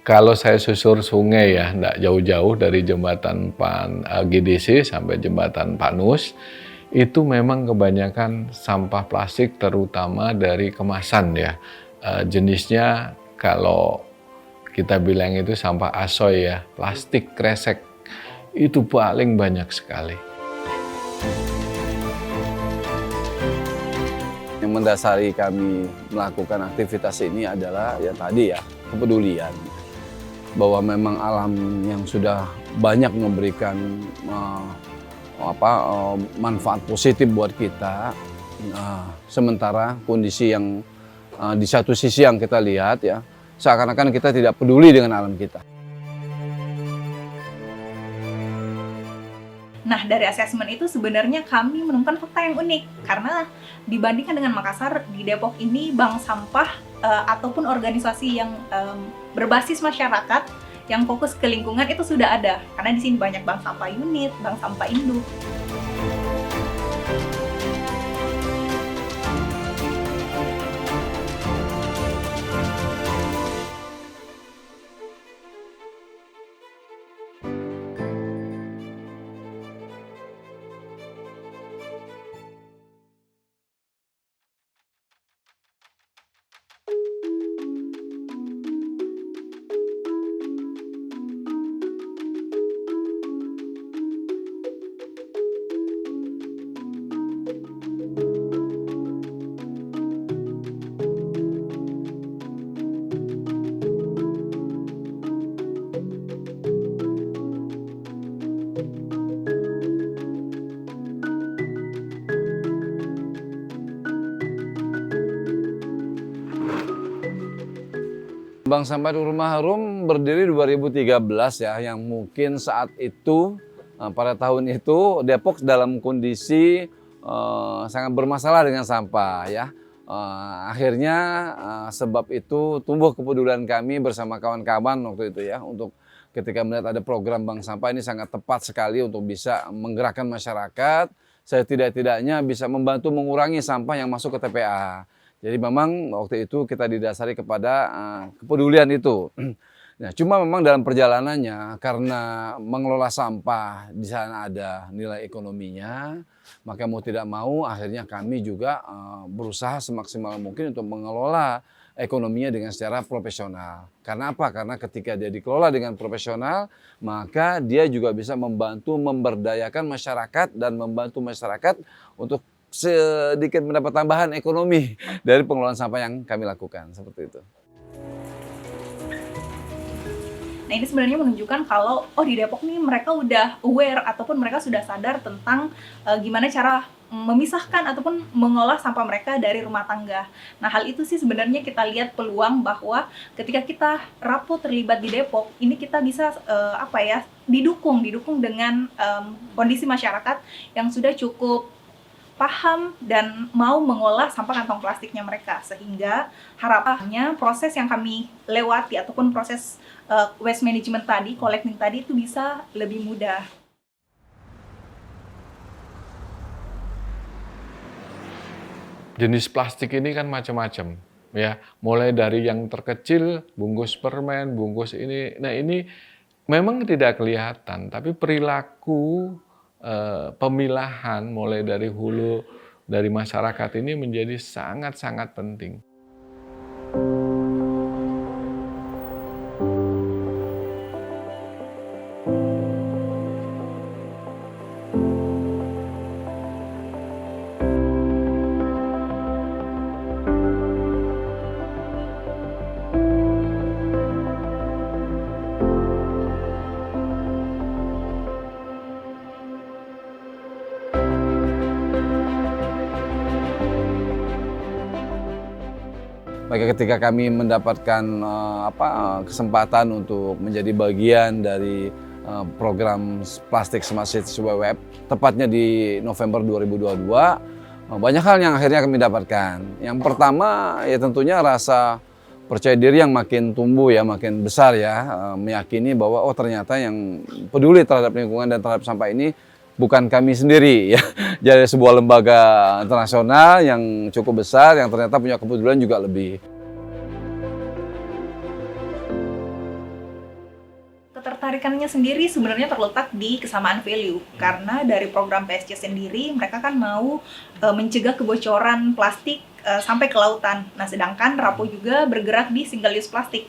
Kalau saya susur sungai ya, nggak jauh-jauh dari jembatan GDC sampai jembatan Panus, itu memang kebanyakan sampah plastik terutama dari kemasan ya. Jenisnya kalau kita bilang itu sampah asoy ya, plastik kresek, itu paling banyak sekali. Yang mendasari kami melakukan aktivitas ini adalah ya tadi ya, kepedulian. Bahwa memang alam yang sudah banyak memberikan manfaat positif buat kita. Sementara kondisi yang di satu sisi yang kita lihat ya, seakan-akan kita tidak peduli dengan alam kita. Nah, dari asesmen itu sebenarnya kami menemukan fakta yang unik karena dibandingkan dengan Makassar, di Depok ini bank sampah ataupun organisasi yang berbasis masyarakat yang fokus ke lingkungan itu sudah ada. Karena di sini banyak bank sampah unit, bank sampah induk. Bank Sampah Rumah Harum berdiri 2013 ya, yang mungkin saat itu pada tahun itu Depok dalam kondisi sangat bermasalah dengan sampah ya. Akhirnya sebab itu tumbuh kepedulian kami bersama kawan-kawan waktu itu ya, untuk ketika melihat ada program bank sampah ini sangat tepat sekali untuk bisa menggerakkan masyarakat, setidak-tidaknya bisa membantu mengurangi sampah yang masuk ke TPA. Jadi memang waktu itu kita didasari kepada kepedulian itu. Nah, cuma memang dalam perjalanannya karena mengelola sampah di sana ada nilai ekonominya, maka mau tidak mau akhirnya kami juga berusaha semaksimal mungkin untuk mengelola ekonominya dengan secara profesional. Karena apa? Karena ketika dia dikelola dengan profesional, maka dia juga bisa membantu memberdayakan masyarakat dan membantu masyarakat untuk sedikit mendapat tambahan ekonomi dari pengelolaan sampah yang kami lakukan, seperti itu. Nah, ini sebenarnya menunjukkan kalau di Depok nih mereka udah aware ataupun mereka sudah sadar tentang gimana cara memisahkan ataupun mengolah sampah mereka dari rumah tangga. Nah, hal itu sih sebenarnya kita lihat peluang bahwa ketika kita rapuh terlibat di Depok, ini kita bisa didukung dengan kondisi masyarakat yang sudah cukup paham dan mau mengolah sampah kantong plastiknya mereka, sehingga harapannya proses yang kami lewati ataupun proses waste management tadi, collecting tadi itu bisa lebih mudah. Jenis plastik ini kan macam-macam ya, mulai dari yang terkecil, bungkus permen, bungkus ini. Nah, ini memang tidak kelihatan, tapi perilaku pemilahan mulai dari hulu dari masyarakat ini menjadi sangat-sangat penting. Maka ketika kami mendapatkan kesempatan untuk menjadi bagian dari program Plastik Smart City Web, tepatnya di November 2022, banyak hal yang akhirnya kami dapatkan. Yang pertama ya tentunya rasa percaya diri yang makin tumbuh ya, makin besar ya, meyakini bahwa ternyata yang peduli terhadap lingkungan dan terhadap sampah ini bukan kami sendiri ya, jadi sebuah lembaga internasional yang cukup besar yang ternyata punya kepedulian juga lebih. ketertarikannya sendiri sebenarnya terletak di kesamaan value. Karena dari program PSC sendiri, mereka kan mau mencegah kebocoran plastik sampai ke lautan. Nah, sedangkan Rapo juga bergerak di single use plastik.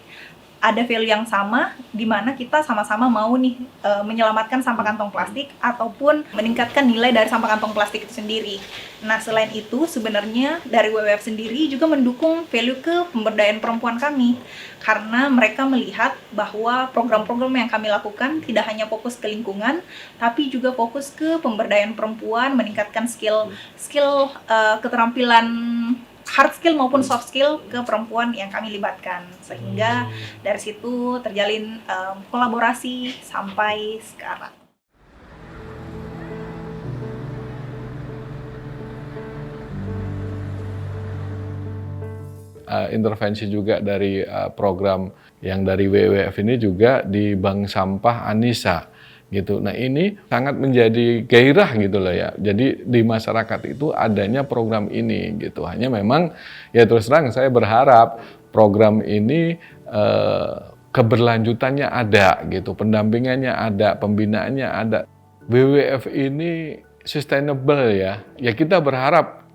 Ada value yang sama, di mana kita sama-sama mau nih menyelamatkan sampah kantong plastik ataupun meningkatkan nilai dari sampah kantong plastik itu sendiri. Nah, selain itu sebenarnya dari WWF sendiri juga mendukung value ke pemberdayaan perempuan kami, karena mereka melihat bahwa program-program yang kami lakukan tidak hanya fokus ke lingkungan, tapi juga fokus ke pemberdayaan perempuan, meningkatkan skill keterampilan hard skill maupun soft skill ke perempuan yang kami libatkan, sehingga dari situ terjalin kolaborasi sampai sekarang. Intervensi juga dari program yang dari WWF ini juga di Bank Sampah Anissa gitu. Nah, ini sangat menjadi gairah gitu loh ya. Jadi di masyarakat itu adanya program ini gitu. Hanya memang ya terus terang saya berharap program ini keberlanjutannya ada gitu, pendampingannya ada, pembinaannya ada. WWF ini sustainable ya. Ya kita berharap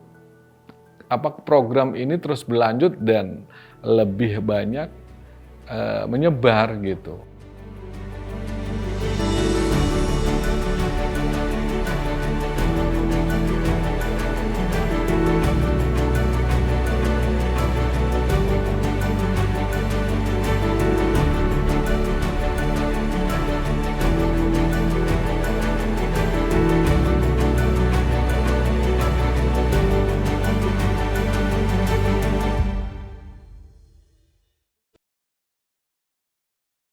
program ini terus berlanjut dan lebih banyak menyebar gitu.